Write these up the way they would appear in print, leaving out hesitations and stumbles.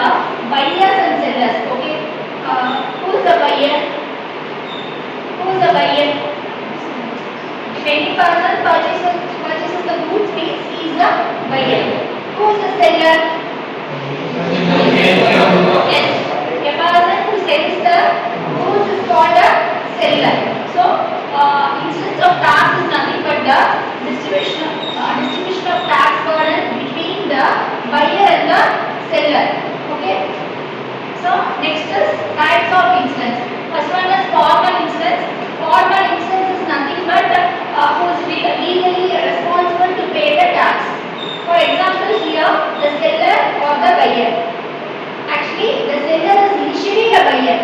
the buyers and sellers. Okay, who is the buyer? Who is the buyer? If any person purchases the goods, means he is the buyer. Who is the seller? Yes, a person who sells the goods is called a seller. So, incidence of tax is nothing but the distribution of tax burden between the buyer and the seller. Okay. So, next is types of incidence. First one is formal incidence. Formal incidence is nothing but who is legally responsible to pay the tax. For example, here the seller or the buyer. Actually, the seller is initially a buyer.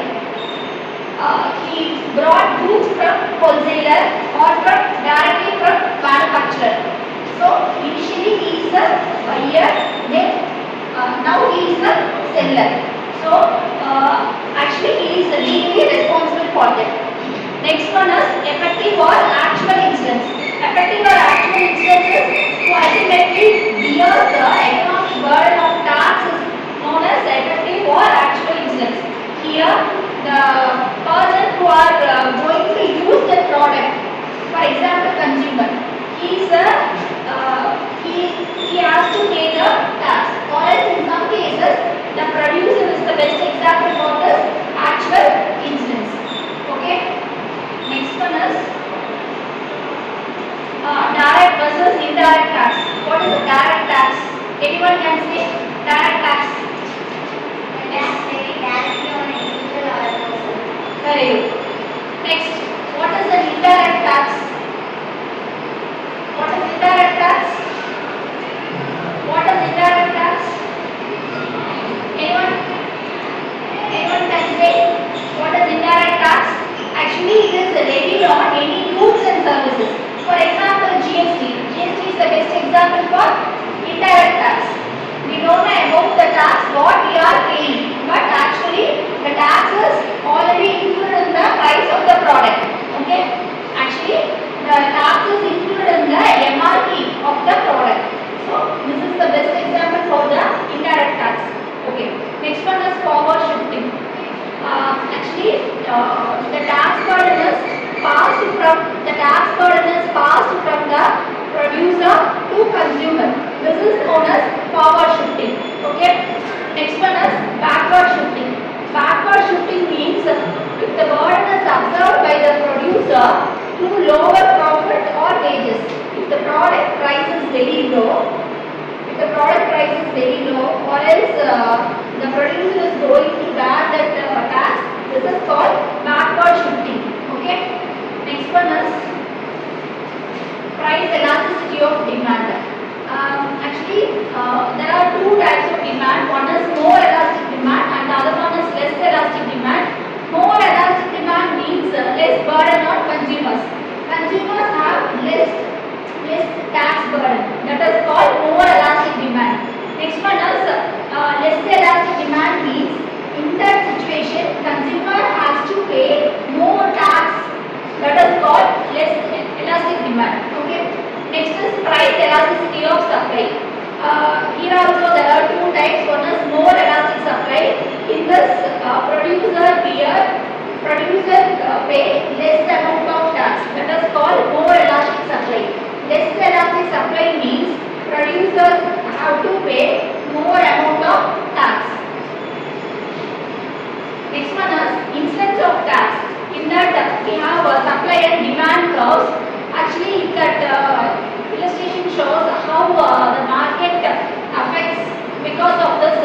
He brought goods from wholesaler or directly from manufacturer. So initially he is a buyer, then now he is a seller. So actually he is legally responsible for that. Next one is effective or actual incidence. Effective or actual incidence is who ultimately bears the economic burden of tax is known as effective or actual incidence. Here the person who are going to use the product, for example consumer, he has to pay the tax, or else in some cases the producer is the best example for this actual incidence. Okay, next one is direct versus indirect tax. What is a direct tax? Anyone can say direct tax? Very good. Next, what is an indirect tax? What is indirect tax? What is indirect tax? Anyone? Anyone can say what is indirect tax? Actually, it is levied on any goods and services. For example, GST. GST is the best example for indirect tax. We don't know about the tax what we are paying, but actually the tax is already included in the price of the product. Okay, actually the tax is included in the MRP of the product. So this is the best example for the indirect tax. Okay, next one is forward shifting. Actually the tax burden is passed from the producer to consumer. This is known as forward shifting. Okay. Next one is backward shifting. Backward shifting means if the burden is absorbed by the producer to lower profit or wages. If the product price is very low, or else the producer is going to bear that tax, this is called backward shifting. Okay. Next one is price elasticity of demand. Actually, there are two types of demand. One is more elastic demand and the other one is less elastic demand. More elastic demand means less burden on consumers. Consumers have less tax burden. That is called more elastic demand. Next one is less elastic demand means in that situation consumer has to pay more tax. That is called less elastic demand. Okay. Next is price elasticity of supply. Here also there are two types. One is more elastic supply. In this producer pay less amount of tax. That is called more elastic supply. Less elastic supply means producers have to pay more amount of tax. Next one is incidence of tax. In that we have supply and demand curves. Actually that illustration shows how the market affects because of this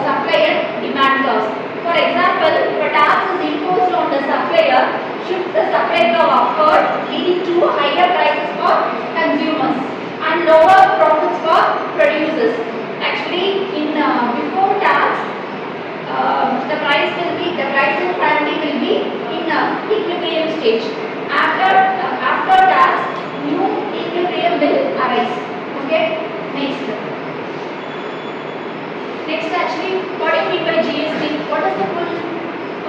supply and demand curves. For example, if a tax is imposed on the supplier, shifts the supply curve upward, leading to higher prices for consumers and lower profits for producers. Actually, in before tax, the pricing currently will be in equilibrium stage. After tax, new equilibrium will arise. Okay. Next, actually, what do you mean by GST? What is the full?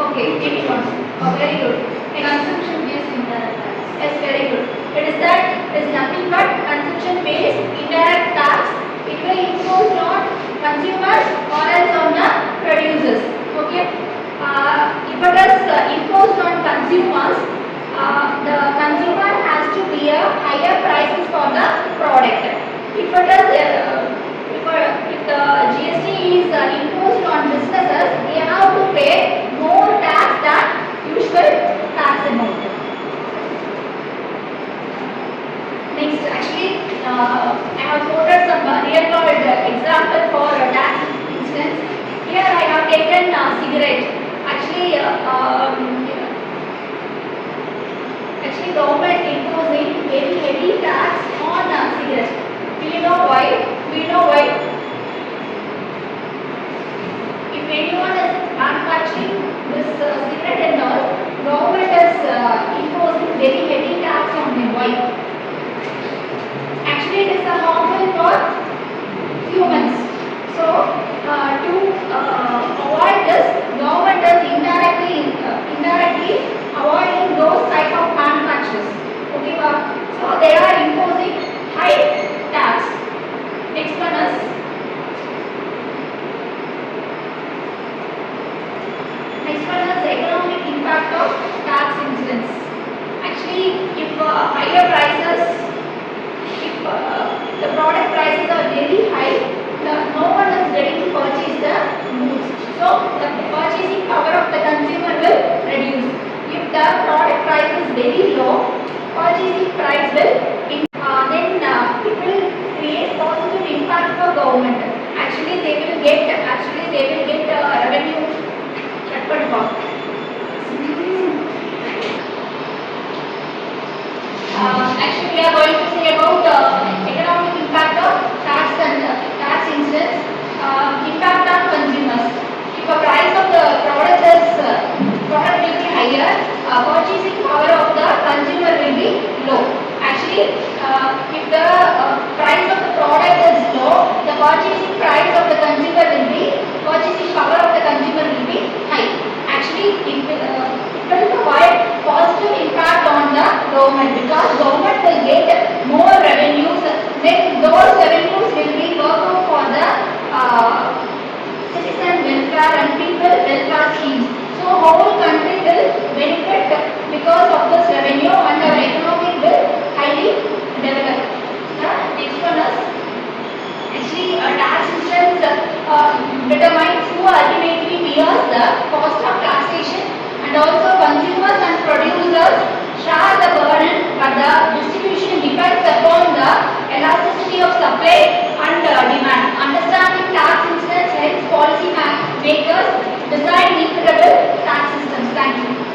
Okay, anyone? Oh, very good. Consumption-based indirect tax. Yes, very good. It is nothing but consumption-based indirect tax. It will impose on consumers or else on the producers. Okay. If it is imposed on consumers, the consumer has to bear higher prices for the product. If it is if the GST is imposed on businesses, they have to pay more tax than usual tax amount. Next, actually, I have quoted some real world example for tax instance. Here I have taken cigarette. Actually, government imposing very heavy tax on cigarettes. Do you know why? We know why. If anyone is manufacturing this cigarette and all, government is imposing very heavy tax on them. Why? Actually, it is harmful for humans. So, to avoid this, government is indirectly avoiding those type of manufacturers. Okay, so they are imposing high tax. Next one is economic impact of tax incidence. Actually, if higher prices, if the product prices are very high, no one is ready to purchase the goods. So the purchasing power of the consumer will reduce. If the product price is very low, purchasing price will then it will create positive impact for government. Actually, they will get revenue. Actually, we are going to say about economic impact of tax incidence, impact on consumers. If the price of the product will be higher, purchasing power of the consumer will be low. Actually, if the price of the product is low, the purchasing price of the consumer will be purchasing power of the consumer will be high. Actually, it will provide positive impact on the government because government will get more revenues. Then those revenues will be worked out for the citizen welfare and people welfare schemes. So whole country will benefit because of this revenue and our economy will highly develop. Next one is actually tax instance determines who ultimately bears the cost of taxation, and also consumers and producers share the burden, but the distribution depends upon the elasticity of supply and demand. Understanding tax instance helps policy makers design equitable tax systems. Thank you.